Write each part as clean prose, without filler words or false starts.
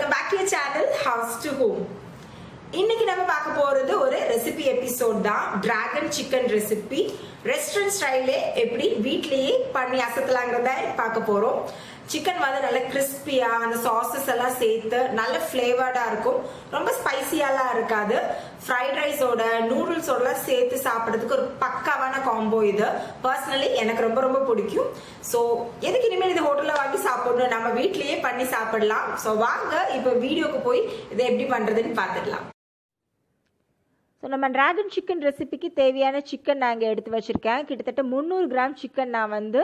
welcome back to your channel House to Home. இன்னைக்கு நம்ம பார்க்க போறது ஒரு ரெசிபி எபிசோட் தான். டிராகன் சிக்கன் ரெசிபி ரெஸ்டாரண்ட் ஸ்டைல்லே எப்படி வீட்லயே பண்ணி அசத்தலாங்கிறத பார்க்க போறோம். சிக்கன் வந்து நல்ல கிறிஸ்பியா அந்த சாசஸ் எல்லாம் சேர்த்து நல்ல ஃப்ளேவர்டா இருக்கும். ரொம்ப ஸ்பைசியாலாம் இருக்காது. ஃப்ரைட் ரைஸோட நூடுல்ஸோடலாம் சேர்த்து சாப்பிட்றதுக்கு ஒரு பக்காவான காம்போ இது. பர்சனலி எனக்கு ரொம்ப ரொம்ப பிடிக்கும். ஸோ எதுக்கு இனிமேல் இது ஹோட்டலில் வாங்கி சாப்பிடணும், நம்ம வீட்லயே பண்ணி சாப்பிடலாம். ஸோ வாங்க இப்போ வீடியோக்கு போய் இதை எப்படி பண்றதுன்னு பார்த்துடலாம். ஸோ நம்ம டிராகன் சிக்கன் ரெசிபிக்கு தேவையான சிக்கன் நான் இங்கே எடுத்து வச்சுருக்கேன். கிட்டத்தட்ட 300 கிராம் சிக்கன் நான் வந்து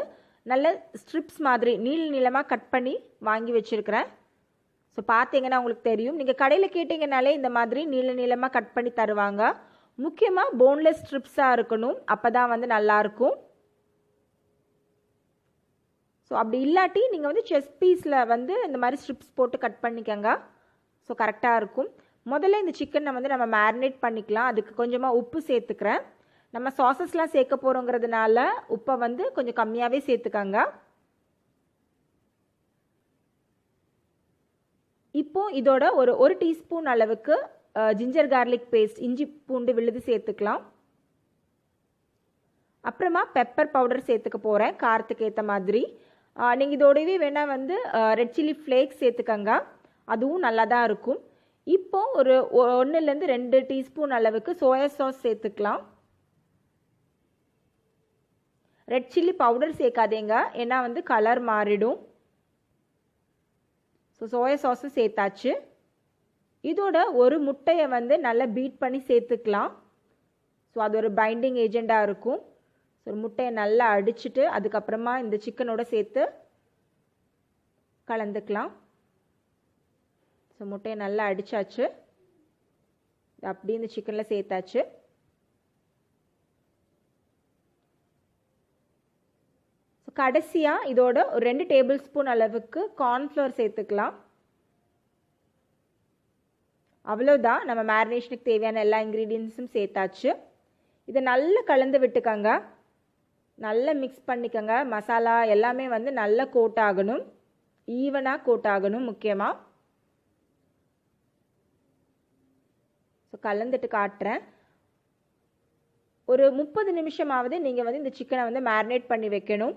நல்ல ஸ்ட்ரிப்ஸ் மாதிரி நீளமாக கட் பண்ணி வாங்கி வச்சுருக்கிறேன். ஸோ பார்த்தீங்கன்னா உங்களுக்கு தெரியும். நீங்கள் கடையில் கேட்டிங்கனாலே இந்த மாதிரி நீளமாக கட் பண்ணி தருவாங்க. முக்கியமாக போன்லெஸ் ஸ்ட்ரிப்ஸாக இருக்கணும், அப்போ தான் வந்து நல்லாயிருக்கும். ஸோ அப்படி இல்லாட்டி நீங்கள் வந்து செஸ்ட் பீஸில் வந்து இந்த மாதிரி ஸ்ட்ரிப்ஸ் போட்டு கட் பண்ணிக்கோங்க. ஸோ கரெக்டாக இருக்கும். முதல்ல இந்த சிக்கனை வந்து நம்ம மேரினேட் பண்ணிக்கலாம். அதுக்கு கொஞ்சமாக உப்பு சேர்த்துக்கிறேன். நம்ம சாசஸ்லாம் சேர்க்க போகிறோங்கிறதுனால உப்பை வந்து கொஞ்சம் கம்மியாகவே சேர்த்துக்கோங்க. இப்போ இதோட ஒரு டீஸ்பூன் அளவுக்கு ஜிஞ்சர் கார்லிக் பேஸ்ட், இஞ்சி பூண்டு விழுது சேர்த்துக்கலாம். அப்புறமா பெப்பர் பவுடர் சேர்த்துக்க போகிறேன் காரத்துக்கு ஏற்ற மாதிரி. நீங்கள் இதோடவே வேணால் வந்து ரெட் சில்லி ஃப்ளேக்ஸ் சேர்த்துக்கங்க, அதுவும் நல்லா தான் இருக்கும். இப்போ ஒரு 1லேருந்து 2 டீஸ்பூன் அளவுக்கு சோயா சாஸ் சேர்த்துக்கலாம். ரெட் சில்லி பவுடர் சேர்க்காதீங்க, ஏன்னா வந்து கலர் மாறிடும். ஸோ சோயா சாஸும் சேர்த்தாச்சு. இதோட ஒரு முட்டையை வந்து நல்லா பீட் பண்ணி சேர்த்துக்கலாம். ஸோ அது ஒரு பைண்டிங் ஏஜெண்டாக இருக்கும். ஸோ ஒரு முட்டையை நல்லா அடிச்சுட்டு அதுக்கப்புறமா இந்த சிக்கனோட சேர்த்து கலந்துக்கலாம். ஸோ முட்டையை நல்லா அடித்தாச்சு, அப்படி இந்த சிக்கனில் சேர்த்தாச்சு. ஸோ கடைசியாக இதோட ஒரு 2 டேபிள் ஸ்பூன் அளவுக்கு கார்ன்ஃப்ளவர் சேர்த்துக்கலாம். அவ்வளோதான், நம்ம மேரினேஷனுக்கு தேவையான எல்லா இன்க்ரீடியன்ஸும் சேர்த்தாச்சு. இதை நல்லா கலந்து விட்டுக்கோங்க, நல்லா மிக்ஸ் பண்ணிக்கோங்க. மசாலா எல்லாமே வந்து நல்லா கோட் ஆகணும், ஈவனாக கோட் ஆகணும் முக்கியமாக. ஸோ கலந்துட்டு காட்டுறேன். ஒரு 30 நிமிஷமாவது நீங்கள் வந்து இந்த சிக்கனை வந்து மேரினேட் பண்ணி வைக்கணும்.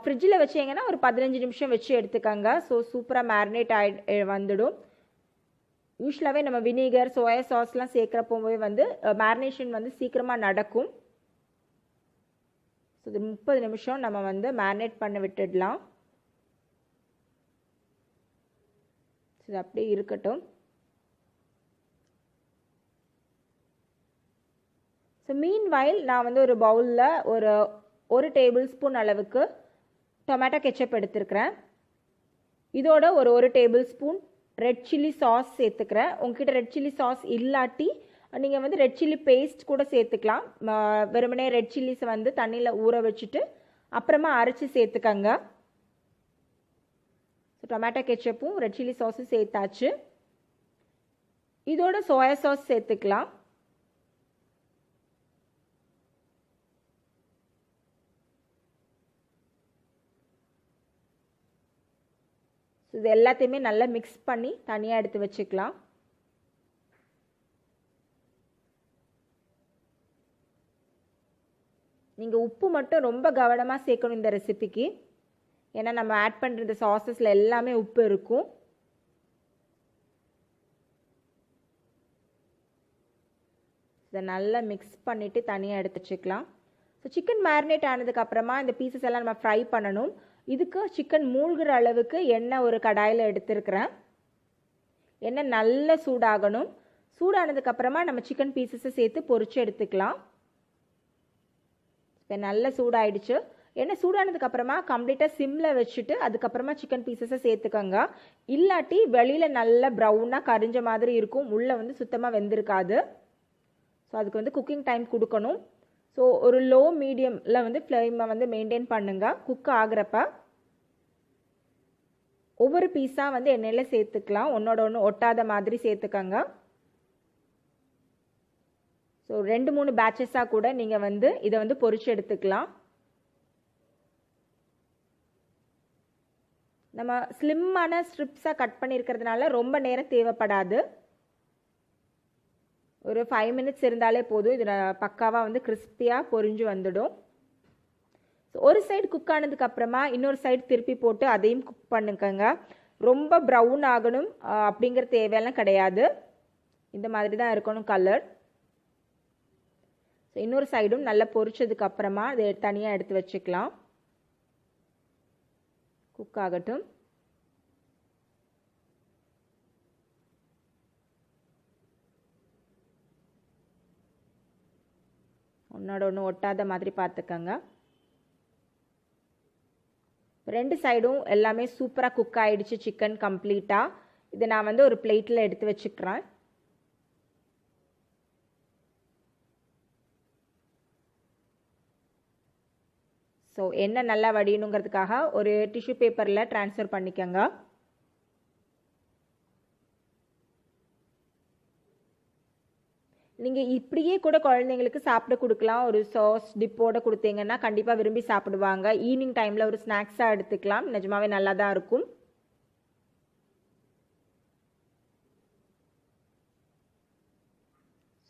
ஃப்ரிட்ஜில் வச்சிங்கன்னா ஒரு 15 நிமிஷம் வச்சு எடுத்துக்கோங்க. ஸோ சூப்பராக மேரினேட் வந்துடும். யூஸ்வலாகவே நம்ம வினிகர் சோயா சாஸ்லாம் சேர்க்குறப்போவே வந்து மேரினேஷன் வந்து சீக்கிரமாக நடக்கும். ஸோ இது 30 நிமிஷம் நம்ம வந்து மேரினேட் பண்ண விட்டுடலாம். ஸோ இது அப்படியே இருக்கட்டும். ஸோ மீன்வைல் நான் வந்து ஒரு பவுலில் ஒரு டேபிள் ஸ்பூன் அளவுக்கு டொமேட்டோ கெச்சப் எடுத்துருக்கிறேன். இதோட ஒரு table spoon red chilli sauce சேர்த்துக்கிறேன். உங்ககிட்ட ரெட் சில்லி சாஸ் இல்லாட்டி நீங்கள் வந்து ரெட் சில்லி பேஸ்ட் கூட சேர்த்துக்கலாம். வெறுமனே ரெட் சில்லிஸை வந்து தண்ணியில் ஊற வச்சுட்டு அப்புறமா அரைச்சி சேர்த்துக்கங்க. ஸோ டொமேட்டோ கெச்சப்பும் ரெட் சில்லி சாஸும் சேர்த்தாச்சு. இதோட சோயா சாஸ் சேர்த்துக்கலாம். இது எல்லாத்தையுமே நல்லா மிக்ஸ் பண்ணி தனியாக எடுத்து வச்சுக்கலாம். நீங்கள் உப்பு மட்டும் ரொம்ப கவனமாக சேர்க்கணும் இந்த ரெசிபிக்கு, ஏன்னா நம்ம ஆட் பண்ணுற இந்த சாஸஸில் எல்லாமே உப்பு இருக்கும். இதை நல்லா மிக்ஸ் பண்ணிவிட்டு தனியாக எடுத்து வச்சுக்கலாம். ஸோ சிக்கன் மேரினேட் ஆனதுக்கப்புறமா இந்த பீசஸ் எல்லாம் நம்ம ஃப்ரை பண்ணணும். இதுக்கு சிக்கன் மூழ்கிற அளவுக்கு எண்ணெய் ஒரு கடாயில் எடுத்துருக்கிறேன். எண்ணெய் நல்லா சூடாகணும். சூடானதுக்கப்புறமா நம்ம சிக்கன் பீசஸை சேர்த்து பொரிச்சு எடுத்துக்கலாம். இப்போ நல்லா சூடாயிடுச்சு. எண்ணெய் சூடானதுக்கப்புறமா கம்ப்ளீட்டாக சிம்மில் வச்சுட்டு அதுக்கப்புறமா சிக்கன் பீசஸை சேர்த்துக்கோங்க. இல்லாட்டி வெளியில் நல்லா ப்ரௌனாக கரிஞ்ச மாதிரி இருக்கும், உள்ளே வந்து சுத்தமாக வெந்திருக்காது. ஸோ அதுக்கு வந்து குக்கிங் டைம் கொடுக்கணும். ஸோ ஒரு லோ மீடியமில் வந்து ஃப்ளேமை வந்து மெயின்டைன் பண்ணுங்க. குக் ஆகிறப்ப ஒவ்வொரு பீஸாக வந்து எண்ணெயில் சேர்த்துக்கலாம், ஒன்றோட ஒன்று ஒட்டாத மாதிரி சேர்த்துக்கங்க. ஸோ 2-3 பேட்சஸாக கூட நீங்கள் வந்து இதை வந்து பொரிச்சு எடுத்துக்கலாம். நம்ம ஸ்லிம்மான ஸ்ட்ரிப்ஸாக கட் பண்ணியிருக்கிறதுனால ரொம்ப நேரம் தேவைப்படாது. ஒரு 5 மினிட்ஸ் இருந்தாலே போதும். இது பக்காவாக வந்து கிறிஸ்பியாக பொரிஞ்சு வந்துடும். ஸோ ஒரு சைடு குக் ஆனதுக்கு அப்புறமா இன்னொரு சைடு திருப்பி போட்டு அதையும் குக் பண்ணுக்கங்க. ரொம்ப ப்ரௌன் ஆகணும் அப்படிங்கிற தேவையெல்லாம் கிடையாது. இந்த மாதிரி தான் இருக்கணும் கலர். ஸோ இன்னொரு சைடும் நல்லா பொரிச்சதுக்கு அப்புறமா அதை தனியாக எடுத்து வச்சுக்கலாம். குக் ஆகட்டும். ஒன்னோட ஒன்று ஒட்டாத மாதிரி பார்த்துக்கங்க. 2 சைடும் எல்லாமே சூப்பராக குக் ஆகிடுச்சு சிக்கன் கம்ப்ளீட்டாக. இதை நான் வந்து ஒரு பிளேட்டில் எடுத்து வச்சுக்கிறேன். ஸோ எண்ணெய் நல்லா வடியணுங்கிறதுக்காக ஒரு டிஷ்யூ பேப்பரில் ட்ரான்ஸ்ஃபர் பண்ணிக்கோங்க. நீங்கள் இப்படியே கூட குழந்தைங்களுக்கு சாப்பிட கொடுக்கலாம். ஒரு சாஸ் டிப்போட கொடுத்தீங்கன்னா கண்டிப்பாக விரும்பி சாப்பிடுவாங்க. ஈவினிங் டைமில் ஒரு ஸ்நாக்ஸாக எடுத்துக்கலாம். நிஜமாவே நல்லா தான் இருக்கும்.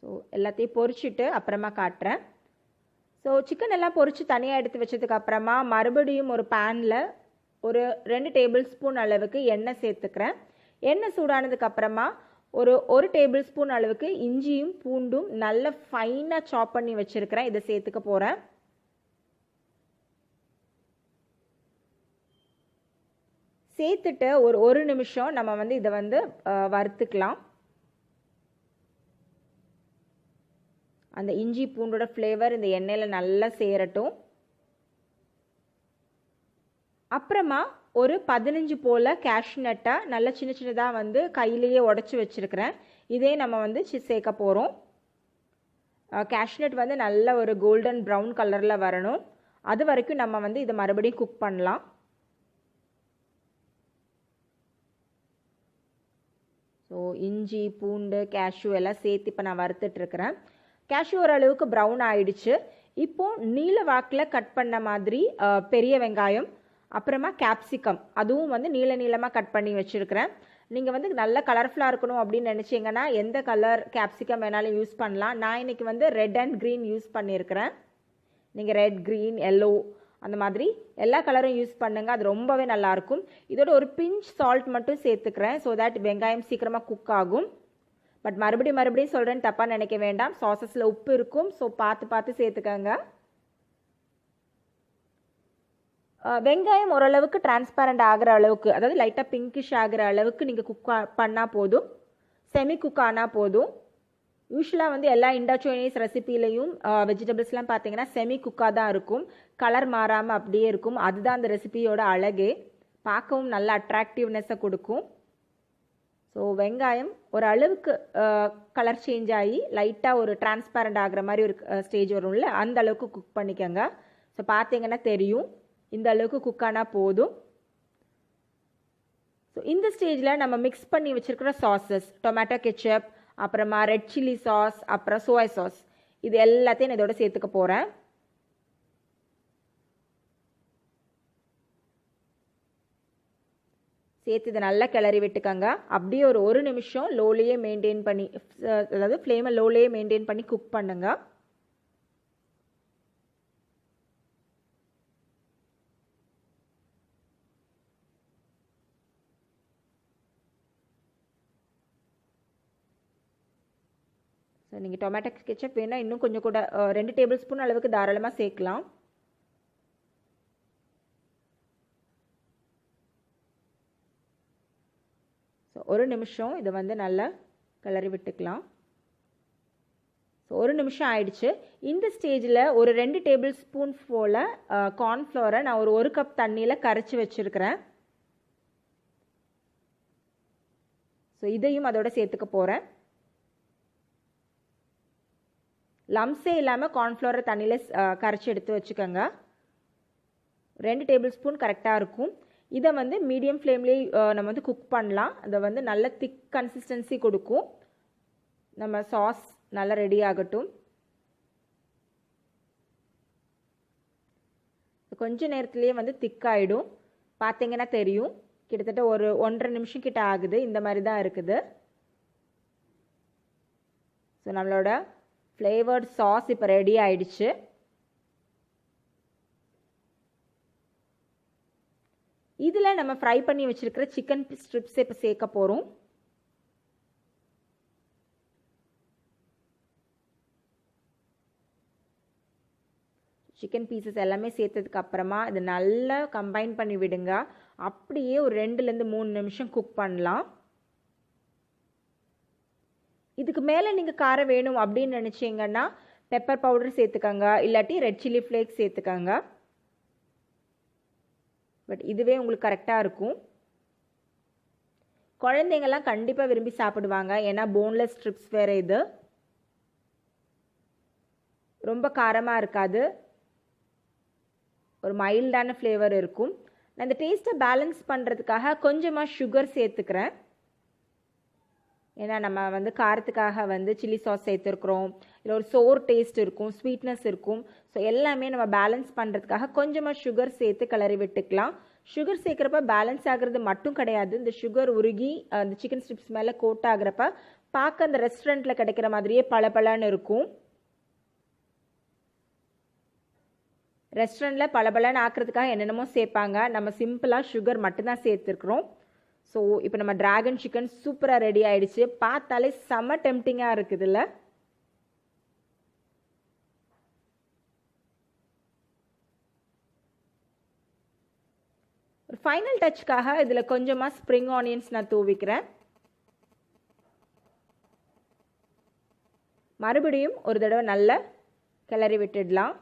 ஸோ எல்லாத்தையும் பொரிச்சிட்டு அப்புறமா காட்டுறேன். ஸோ சிக்கன் எல்லாம் பொரித்து தனியாக எடுத்து வச்சதுக்கு அப்புறமா மறுபடியும் ஒரு பேனில் ஒரு 2 டேபிள் ஸ்பூன் அளவுக்கு எண்ணெய் சேர்த்துக்கிறேன். எண்ணெய் சூடானதுக்கு அப்புறமா ஒரு டேபிள் ஸ்பூன் அளவுக்கு இஞ்சியும் பூண்டும் நல்ல ஃபைனாக சாப் பண்ணி வச்சுருக்கிறேன். இதை சேர்த்துக்க போகிறேன். சேர்த்துட்டு ஒரு நிமிஷம் நம்ம வந்து இதை வந்து வறுத்துக்கலாம். அந்த இஞ்சி பூண்டோட ஃப்ளேவர் இந்த எண்ணெயில் நல்லா சேரட்டும். அப்புறமா ஒரு 15 போல் கேஷ்நட்டை நல்ல சின்ன சின்னதாக வந்து கையிலேயே உடச்சி வச்சுருக்கிறேன். இதே நம்ம வந்து சேர்க்க போகிறோம். கேஷ்நட் வந்து நல்ல ஒரு கோல்டன் ப்ரௌன் கலரில் வரணும். அது வரைக்கும் நம்ம வந்து இதை மறுபடியும் குக் பண்ணலாம். ஸோ இஞ்சி பூண்டு கேஷ்யூ எல்லாம் சேர்த்து இப்போ நான் வறுத்துட்ருக்கிறேன். கேஷ்யூ ஓரளவுக்கு ப்ரௌன் ஆயிடுச்சு. இப்போது நீல வாக்கில் கட் பண்ண மாதிரி பெரிய வெங்காயம், அப்புறமா கேப்சிகம் அதுவும் வந்து நீல நீளமாக கட் பண்ணி வச்சுருக்கிறேன். நீங்கள் வந்து நல்ல கலர்ஃபுல்லாக இருக்கணும் அப்படின்னு நினச்சிங்கன்னா எந்த கலர் கேப்சிகம் வேணாலும் யூஸ் பண்ணலாம். நான் இன்றைக்கி வந்து ரெட் அண்ட் க்ரீன் யூஸ் பண்ணியிருக்கிறேன். நீங்கள் ரெட் க்ரீன் எல்லோ அந்த மாதிரி எல்லா கலரும் யூஸ் பண்ணுங்கள். அது ரொம்பவே நல்லாயிருக்கும். இதோட ஒரு பிஞ்ச் சால்ட் மட்டும் சேர்த்துக்கிறேன். ஸோ தட் வெங்காயம் சீக்கிரமாக குக் ஆகும். பட் மறுபடியும் சொல்கிறேன்னு தப்பாக நினைக்க வேண்டாம். சாஸஸில் உப்பு இருக்கும். ஸோ பார்த்து சேர்த்துக்கங்க. வெங்காயம் ஓரளவுக்கு டிரான்ஸ்பேரண்ட் ஆகிற அளவுக்கு, அதாவது லைட்டாக பிங்கிஷ் ஆகிற அளவுக்கு நீங்கள் குக் பண்ணால் போதும். செமி குக் ஆனால் போதும். யூஸ்வலாக வந்து எல்லா இண்டோ சைனீஸ் ரெசிபிலையும் வெஜிடபிள்ஸ்லாம் பார்த்தீங்கன்னா செமி குக்காக தான் இருக்கும். கலர் மாறாமல் அப்படியே இருக்கும். அதுதான் அந்த ரெசிபியோட அழகே. பார்க்கவும் நல்ல அட்ராக்டிவ்னஸை கொடுக்கும். ஸோ வெங்காயம் ஒரு அளவுக்கு கலர் சேஞ்ச் ஆகி லைட்டாக ஒரு டிரான்ஸ்பேரண்ட் ஆகிற மாதிரி ஒரு ஸ்டேஜ் வரும்ல, அந்த அளவுக்கு குக் பண்ணிக்கோங்க. ஸோ பார்த்தீங்கன்னா தெரியும், இந்த அளவுக்கு குக் ஆனால் போதும். ஸோ இந்த ஸ்டேஜில் நம்ம மிக்ஸ் பண்ணி வச்சுருக்கிற சாஸஸ், டொமேட்டோ கெச்சப், அப்புறமா ரெட் சில்லி சாஸ், அப்புறம் சோயா சாஸ், இது எல்லாத்தையும் நான் இதோட சேர்த்துக்க போகிறேன். சேர்த்து இதை நல்லா கிளறி விட்டுக்கோங்க. அப்படியே ஒரு நிமிஷம் லோலேயே மெயின்டைன் பண்ணி, அதாவது ஃப்ளேமை லோலேயே மெயின்டைன் பண்ணி குக் பண்ணுங்க. ஸோ நீங்கள் டொமேட்டோ கெச்சப் வேணால் இன்னும் கொஞ்சம் கூட 2 டேபிள் ஸ்பூன் அளவுக்கு தாராளமாக சேர்க்கலாம். ஸோ ஒரு நிமிஷம் இதை வந்து நல்லா கிளறி விட்டுக்கலாம். ஸோ ஒரு நிமிஷம் ஆயிடுச்சு. இந்த ஸ்டேஜில் ஒரு 2 டேபிள் ஸ்பூன் போல் கார்ன்ஃப்ளவரை நான் ஒரு கப் தண்ணியில் கரைச்சி வச்சுருக்கிறேன். ஸோ இதையும் அதோட சேர்த்துக்க போகிறேன். லம்ஸே இல்லாமல் கார்ன்ஃப்ளவரை தண்ணியில் கரைச்சி எடுத்து வச்சுக்கோங்க. 2 டேபிள் ஸ்பூன் கரெக்டாக இருக்கும். இதை வந்து மீடியம் ஃப்ளேம்லேயே நம்ம வந்து குக் பண்ணலாம். அதை வந்து நல்ல திக் கன்சிஸ்டன்சி கொடுக்கும். நம்ம சாஸ் நல்லா ரெடி ஆகட்டும். கொஞ்ச நேரத்துலேயே வந்து திக்காயிடும், பார்த்தீங்கன்னா தெரியும். கிட்டத்தட்ட ஒரு 1.5 நிமிஷம் கிட்ட ஆகுது. இந்த மாதிரி தான் இருக்குது. ஸோ நம்மளோட ஃப்ளேவர்ட் சாஸ் இப்போ ரெடி ஆயிடுச்சு. இதில் நம்ம ஃப்ரை பண்ணி வச்சிருக்கிற சிக்கன் ஸ்ட்ரிப்ஸ் இப்போ சேர்க்க போகிறோம். சிக்கன் பீசஸ் எல்லாமே சேர்த்ததுக்கு அப்புறமா இது நல்லா கம்பைன் பண்ணி விடுங்க. அப்படியே ஒரு 2லேருந்து 3 நிமிஷம் குக் பண்ணலாம். இதுக்கு மேலே நீங்கள் காரம் வேணும் அப்படின்னு நினச்சிங்கன்னா பெப்பர் பவுடர் சேர்த்துக்கங்க, இல்லாட்டி ரெட் சில்லி ஃப்ளேக்ஸ் சேர்த்துக்கங்க. பட் இதுவே உங்களுக்கு கரெக்டாக இருக்கும். குழந்தைங்கள்லாம் கண்டிப்பாக விரும்பி சாப்பிடுவாங்க. ஏன்னா போன்லெஸ் ஸ்ட்ரிப்ஸ் வேறு. இது ரொம்ப காரமாக இருக்காது, ஒரு மைல்டான ஃப்ளேவர் இருக்கும். நான் இந்த டேஸ்ட்டை பேலன்ஸ் பண்ணுறதுக்காக கொஞ்சமாக சுகர் சேர்த்துக்கிறேன். ஏன்னா நம்ம வந்து காரத்துக்காக வந்து சில்லி சாஸ் சேர்த்துருக்குறோம், இல்லை ஒரு சோர் டேஸ்ட் இருக்கும், ஸ்வீட்னஸ் இருக்கும். ஸோ எல்லாமே நம்ம பேலன்ஸ் பண்ணுறதுக்காக கொஞ்சமாக சுகர் சேர்த்து கிளறி விட்டுக்கலாம். சுகர் சேர்க்குறப்ப பேலன்ஸ் ஆகிறது மட்டும் கிடையாது, இந்த சுகர் உருகி அந்த சிக்கன் ஸ்ட்ரிப்ஸ் மேலே கோட் ஆகிறப்ப பார்க்க அந்த ரெஸ்டாரண்ட்டில் கிடைக்கிற மாதிரியே பளபளன்னு இருக்கும். ரெஸ்டாரண்ட்டில் பளபளன்னு ஆக்கிறதுக்காக என்னென்னமோ சேர்ப்பாங்க, நம்ம சிம்பிளாக சுகர் மட்டும்தான் சேர்த்துருக்குறோம். ஸோ இப்போ நம்ம டிராகன் சிக்கன் சூப்பராக ரெடி ஆயிடுச்சு. பார்த்தாலே செம்ம டெம்டிங்காக இருக்குதுல்ல. ஒரு ஃபைனல் டச்சுக்காக இதில் கொஞ்சமாக ஸ்ப்ரிங் ஆனியன்ஸ் நான் தூவிக்கிறேன். மறுபடியும் ஒரு தடவை நல்லா கிளறி விட்டுடலாம்.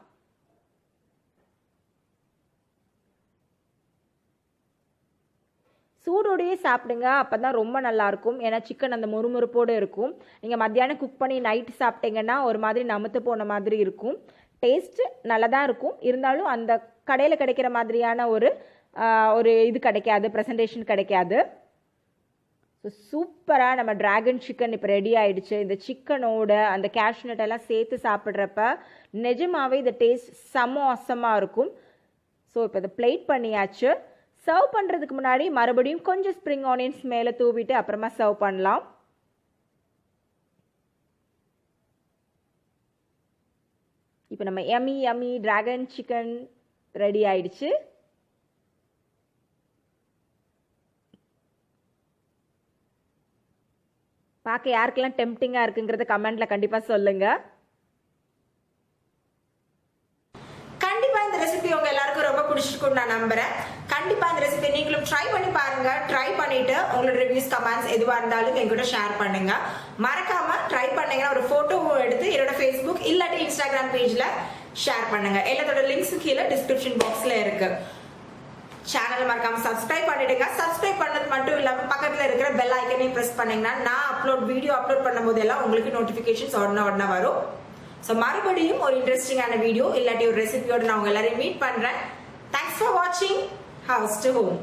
சூடோடையே சாப்பிடுங்க, அப்போ தான் ரொம்ப நல்லாயிருக்கும். ஏன்னா சிக்கன் அந்த முறுமுறுப்போடு இருக்கும். நீங்கள் மத்தியானம் குக் பண்ணி நைட்டு சாப்பிட்டீங்கன்னா ஒரு மாதிரி நமுத்து போன மாதிரி இருக்கும். டேஸ்ட்டு நல்லா தான் இருக்கும், இருந்தாலும் அந்த கடையில் கிடைக்கிற மாதிரியான ஒரு இது கிடைக்காது, ப்ரெசன்டேஷன் கிடைக்காது. ஸோ சூப்பராக நம்ம டிராகன் சிக்கன் இப்போ ரெடி ஆகிடுச்சு. இந்த சிக்கனோட அந்த கேஷ்நட் எல்லாம் சேர்த்து சாப்பிட்றப்ப நிஜமாகவே இந்த டேஸ்ட் செம்ம அவசமாக இருக்கும். ஸோ இப்போ இதை பிளேட் பண்ணியாச்சு. சர்வ் பண்ணுறதுக்கு முன்னாடி மறுபடியும் கொஞ்சம் ஸ்ப்ரிங் ஆனியன்ஸ் மேலே தூவிட்டு அப்புறமா சர்வ் பண்ணலாம். இப்போ நம்ம யம்மி டிராகன் சிக்கன் ரெடி ஆயிடுச்சு. பார்க்க யாருக்கெல்லாம் டெம்டிங்காக இருக்குங்கிறத கமெண்ட்ல கண்டிப்பாக சொல்லுங்க. கண்டிப்பாக இந்த ரெசிபி உங்க எல்லாருக்கும் ரொம்ப பிடிச்சிருக்கும்னு நான் நம்புறேன். கண்டிப்பா இந்த ரெசிபி நீங்களும் ட்ரை பண்ணி பாருங்க. ட்ரை பண்ணிட்டு உங்களோட ரிவ்யூஸ் கமெண்ட்ஸ் எதுவாக இருந்தாலும் என்கிட்ட ஷேர் பண்ணுங்க. மறக்காம ட்ரை பண்ணீங்கன்னா ஒரு போட்டோவை எடுத்து என்னோட ஃபேஸ்புக் இல்லாட்டி இன்ஸ்டாகிராம் பேஜ்ல ஷேர் பண்ணுங்க. எல்லாத்தோட லிங்க்ஸ் கீழே டிஸ்கிரிப்ஷன் பாக்ஸ்ல இருக்கு. சேனலை மறக்காம சப்ஸ்கிரைப் பண்ணிடுங்க. சப்ஸ்கிரைப் பண்ணது மட்டும் இல்லாம பக்கத்துல இருக்கிற பெல் ஐக்கனையும் பிரஸ் பண்ணீங்கன்னா நான் வீடியோ அப்லோட் பண்ணும்போது எல்லாம் உங்களுக்கு நோட்டிபிகேஷன்ஸ் உடனே வரும். ஸோ மறுபடியும் ஒரு இன்ட்ரெஸ்டிங்கான வீடியோ இல்லாட்டி ஒரு ரெசிபியோட நான் உங்க எல்லாரையும் மீட் பண்றேன். தேங்க்ஸ் ஃபார் வாட்சிங் ஹவுஸ் டு ஹோம்.